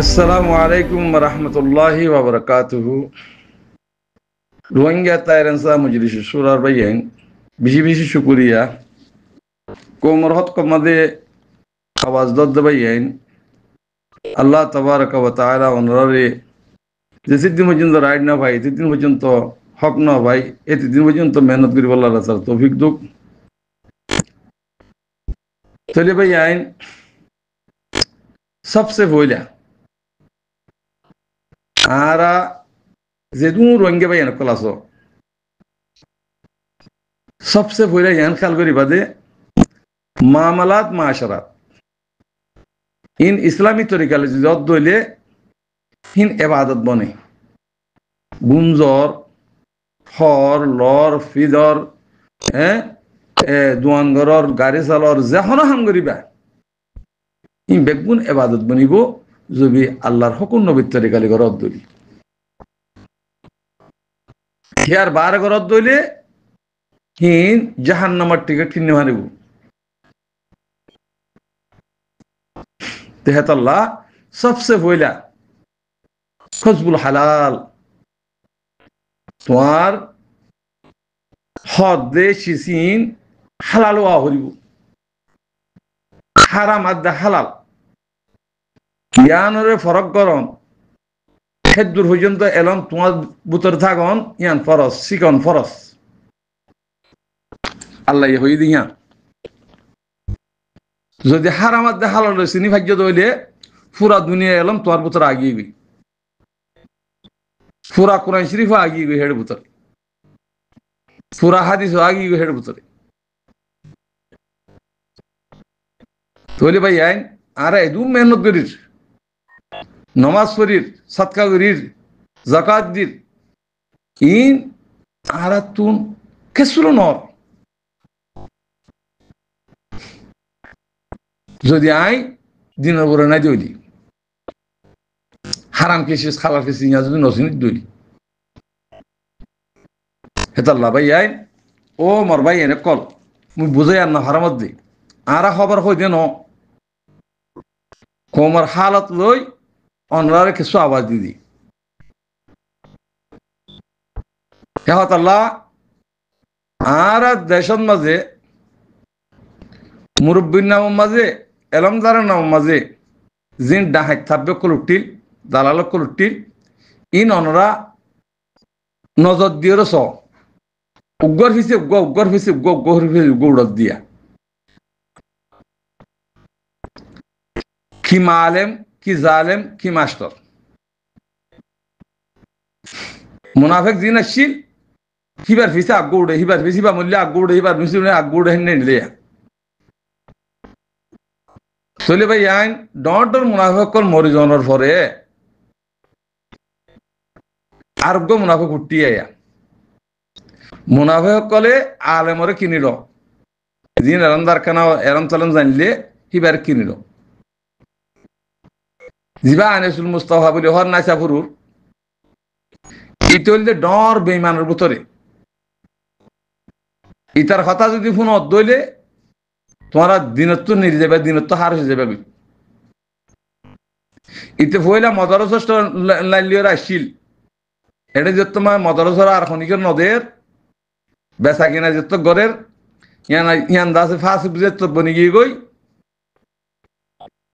আসসালামু আলাইকুম রহমতুল্লাহি ওয়া বারাকাতুহু। রোহিঙ্গা তাইরেন্সা মজলিস সুরার বাইয়েন বেশি বেশি শুকুরিয়া কোমরহত কমাদে আওয়াজ দদ্দ বাইয়েন আল্লাহ তাবারাকা ওয়া তাআলা অনরারে যে সিদ্দিন পর্যন্ত রাইড না ভাই তিন পর্যন্ত হক না ভাই এই তিন পর্যন্ত মেহনত করি আল্লাহ তাআলা তৌফিক দুক চলে বাইয়েন सबसे पहले आरा जेदू रोहिंग्या भाई क्लासो सबसे पहले यान ख्याल करी बादे मामलात माशरात इन इस्लामी तरीका जद दले हिन इबादत बने गुंजर हर लर फिदर दुआनगरर गाड़ी चालर जहन हाम करिबा इन बेगुन इबादत बनिब जबि आल्लाहर हुकुम नबीर तरीका ले गरत दली हियार बार गरत दले हिन जहन्नामर टिकट किन्ने मारिब तेहत अल्लाह सबसे पहला खसबुल हलाल तुम्हार हद दे शिसिन हलाल वा हरिब हाराम आद्दा हालाल ইয়ানরে ফরক করন হেদুর পর্যন্ত এলম তোমার বুতর থাকন ইয়ান ফরস শিকন ফরস আল্লাহ হই দিয়া যদি হারাম আদ্দা হালাল চিনি ভাগ্য দইলে পুরা দুনিয়া এলম তোমার বুতর আগিয়ে গই পুরা কোরআন শরীফ আগিয়ে গই হেড বুতর পুরা হাদিস আগিয়ে গই হেড বুতরে তোলে ভাই আইন আরে দুম মেহনত করিস नमाज पढ़िर सदका करिर जाकात दिर इन आरातुन केसुलो नर যদি আই দিনের পরে নাই দইলি হারাম কেসিস খালার কেসিস ইয়া যদি নসিন দইলি হেতাল্লাহ ভাই আই ও মর ভাই এনে কল মুই বুঝাই আর না হারামত দি আরা খবর হই দেন কোমর হালত লই অনরারে কিছু আওয়াজ দিদি হেহত আল্লাহ আর দেশের মাঝে মুরব্বীর নাম মাঝে এলমদারের নাম মাঝে জিন ডাহাই থাকবে কলুটিল দালাল কলুটিল ইন অনরা নজর দিয়ে রস উগ্র ফিসে উগ্র ফিসে উগ্র ফিসে উড়ত দিয়া কি মালেম কি জালেম কি মাস্টার মুনাফিক জিন আসছিল হিবার ফিসে আগুড়ে হিবার ফিসি বা মূল্য আগুড়ে হিবার ফিসি আগুড়ে হেন নিলে চলে ভাই আইন ডর মুনাফিক কল মরি জনের পরে আরোগ্য মুনাফিক উঠি আয়া মুনাফিক কলে আলেমরে কিনিল জিন এরমদার খানা এরম চলন জানলে হিবার কিনিল জিবা আনিসুল মুস্তাফা বলে হর নাইসাফুরুর ইতললে ডর বেঈমানের ভিতরে ইতার কথা যদি ফোন দইলে তোমারা দিনত নিয়ে যাবে দিনত হার হয়ে যাবে ইতে ফইলা মদরসষ্ট লাইলিয়র আসছিল এটা যে তোমার মদরসর আর খনিকের নদের বেচা কিনা যেত গরের ইয়ান দাসে ফাঁসি বুঝে তো বনি গিয়ে গই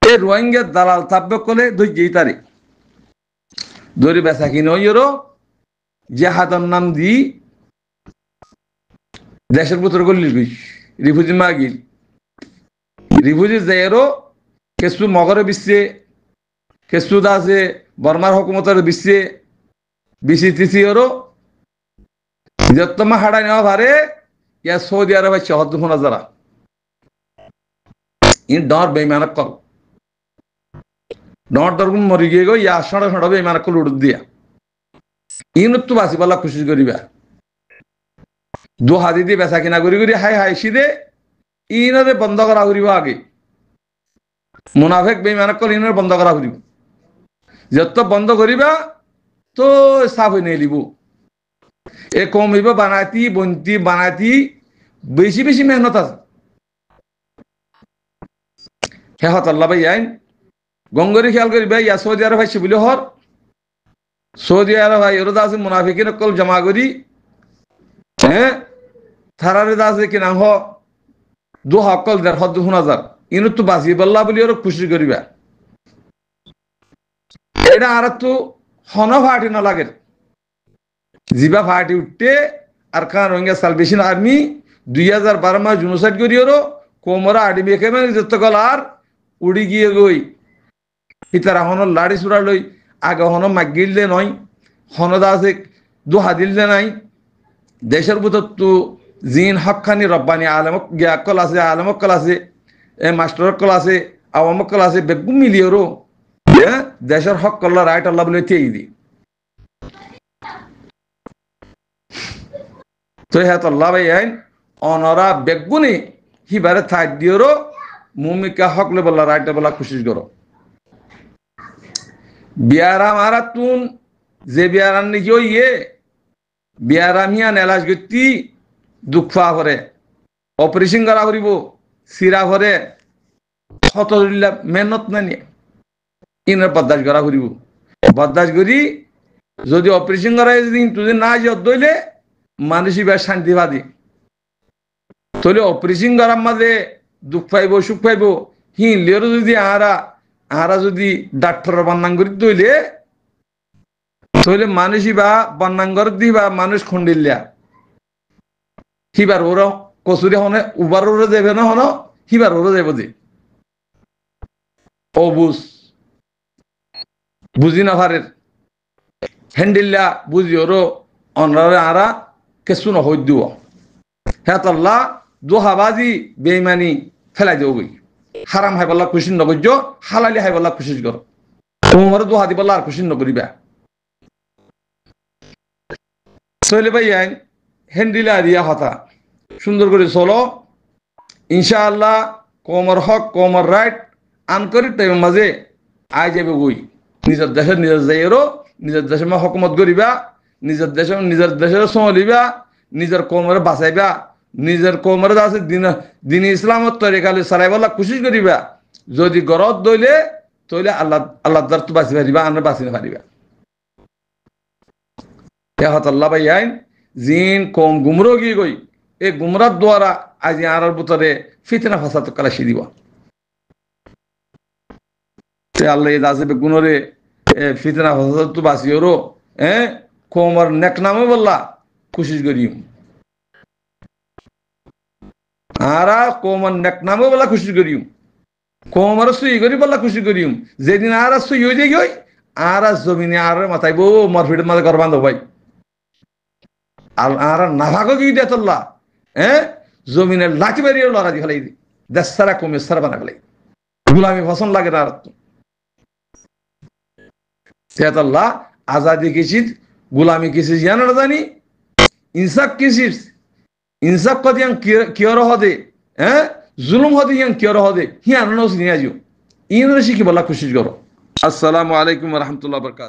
রোহিঙ্গা দালাল থাকবে কলে দুই তারিখ দরি বেচা কিনে ইয়েরো জেহাদর নাম দি দেশের ভিতরে গলিল রিফুজি মাগিল রিফুজি যাইরো কেসু মগরে বিশ্বে কেসু দাসে বর্মার হুকুমতের বিশ্বে বিসি তিসি ওরো যতমা হাড়াই নেওয়া ভারে ইয়া সৌদি আরবে চহদ্দ ফোনা যারা ইন ডর বেইমানক কল ডর দরগুন মরি গিয়ে গো ইয়া সড় সড় বেইমানক কল উড় দিয়া ইনত তো বাসি পাল্লা খুশি করিবা দু হাতি দিয়ে বেচা কিনা করি করি হাই হাই সিদে ইনরে বন্ধ করা করিব আগে মুনাফিক বেইমানক কল ইনরে বন্ধ করা করিব যত বন্ধ করিবা তো সাফ হয়ে নিয়ে লিব এ কমিব বানাতি বন্তি বানাতি বেশি বেশি মেহনত আছে হেহত আল্লাহ ভাই আইন গঙ্গরি খেয়াল করি ভাই ইয়া সৌদি আরব ভাই শিবিল হর সৌদি আরব ভাই ওরা আছে মুনাফিকিন কল জমা করি হ্যাঁ থারারে আছে কিনা হ দু হকল 1,500 ইনু তো বাঁচি বল্লা বলি ওরা খুশি করিবা এটা আর তো হন ফাটি না লাগে জিবা ফাটি উঠতে আর খান রোহিঙ্গা সালভেশন আর্মি 2012 মাস জুনোসাইড করি ওরো কোমরা আডি বেকে মানে যত গল আর উড়ি গিয়ে গই ইতারা হন লাড়ি সুরা লই আগে হন মাগিললে নয় হনদা আছে দুহা দিললে নাই দেশের ভিতর তো জিন হকখানি রব্বানি আলমক গিয়াকল আছে আলমকল আছে মাস্টারকল আছে আওয়ামকল আছে বেগুম মিলিয়রো হ্যাঁ দেশের হক কল্লা রাইট আল্লাহ বলে তেই দি তো হ্যাঁ আল্লাহ ভাই আইন অনরা বেগুনি হিবারে থাক দিওরো মুমিকা হক লে বল্লা রাইট বলা খুশি করো বিয়ারাম আর তুন যে বিয়ারাম নাকি ওই বিয়ারাম হিয়া নেলাজ গতি দুঃখা করে অপারেশন করা করিব সিরা করে হত মেহনত না নিয়ে ইনার বদাস করা করিব বদাস করি যদি অপারেশন করা যদি না যে দইলে মানুষই বেশ শান্তি বাদী তাহলে অপারেশন করার মাঝে দুঃখ পাইব সুখ পাইব হিলেরও যদি আহারা যদি ডাক্তার বান্নাং করি দইলে তাহলে মানুষই বা বান্নাং করে দিবা মানুষ খন্ডিল্লা হিবার ওরা কচুরি হনে উবার ওরা যাবে না হন হিবার ওরা যাব যে অবুজ বুঝি না ভারের হ্যান্ডিল্লা বুঝি ওরো অনরারে আরা কেসু নহই দিব হ্যাঁ আল্লাহ দোহাবাজি বেইমানি ফেলাই দেব গই হারাম হাই বল্লা খুশি নগর্য হালালি হাই বল্লা খুশি কর তোমার দোহা দি বল্লা আর খুশি নকরিবা চলে ভাই আইন হ্যান্ডিলা দিয়া হতা সুন্দর করে চলো ইনশাআল্লাহ কমর হক কমর রাইট আনকরি টাইম মাঝে আই যাবে গই নিজের যাইরো নিজের দেশের হকুমত করিবা নিজের দেশের চলিবা নিজের কমরে বাঁচাইবা নিজের কমরে আছে দিন ইসলামত তরিকালে চালাইবলা কোশিশ করিবা যদি গরত দইলে তইলে আল্লাহ দ্বার তো বাঁচি পারিবা আমরা বাঁচি না পারিবা হত আল্লাহ ভাই আইন জিন কম গুমরো গিয়ে গই এই গুমরার দ্বারা আজ আর ভিতরে ফিতনা ফাসাদ কালাসি দিব আল্লাহ আসবে গুণরে ফিতনা ফাসাদ তো বাঁচিওরো কোমর নেক নামে বললা কোশিশ করিম আরা কোমর নেক নামে বলা খুশি করিম কোমর সুই করি বললা খুশি করিম যেদিন আর সুই হয়ে যাই আর জমিনে আর মাথায় বউ মরফিটের মাঝে ঘর বান্ধব ভাই আর নাভাগো কি দে তোল্লা জমিনে লাঠি বেরিয়ে লড়া দি ফেলাই দি দেশ সারা কমে সারা বানা ফেলাই গুলামি পছন্দ লাগে না আর সেহাতাল্লাহ আজাদি কিসির গুলামি কিসির জানা না জানি ইনসাফ কিসির ইনসাফ কত ইয়াং কিয়র হদে জুলুম হদে ইয়াং কিয়র হদে হিয়ান নস নিয়াজিও ইনরে শিখি বলা খুশি করো আসসালামু আলাইকুম ওয়া রাহমাতুল্লাহি ওয়া বারাকাতুহু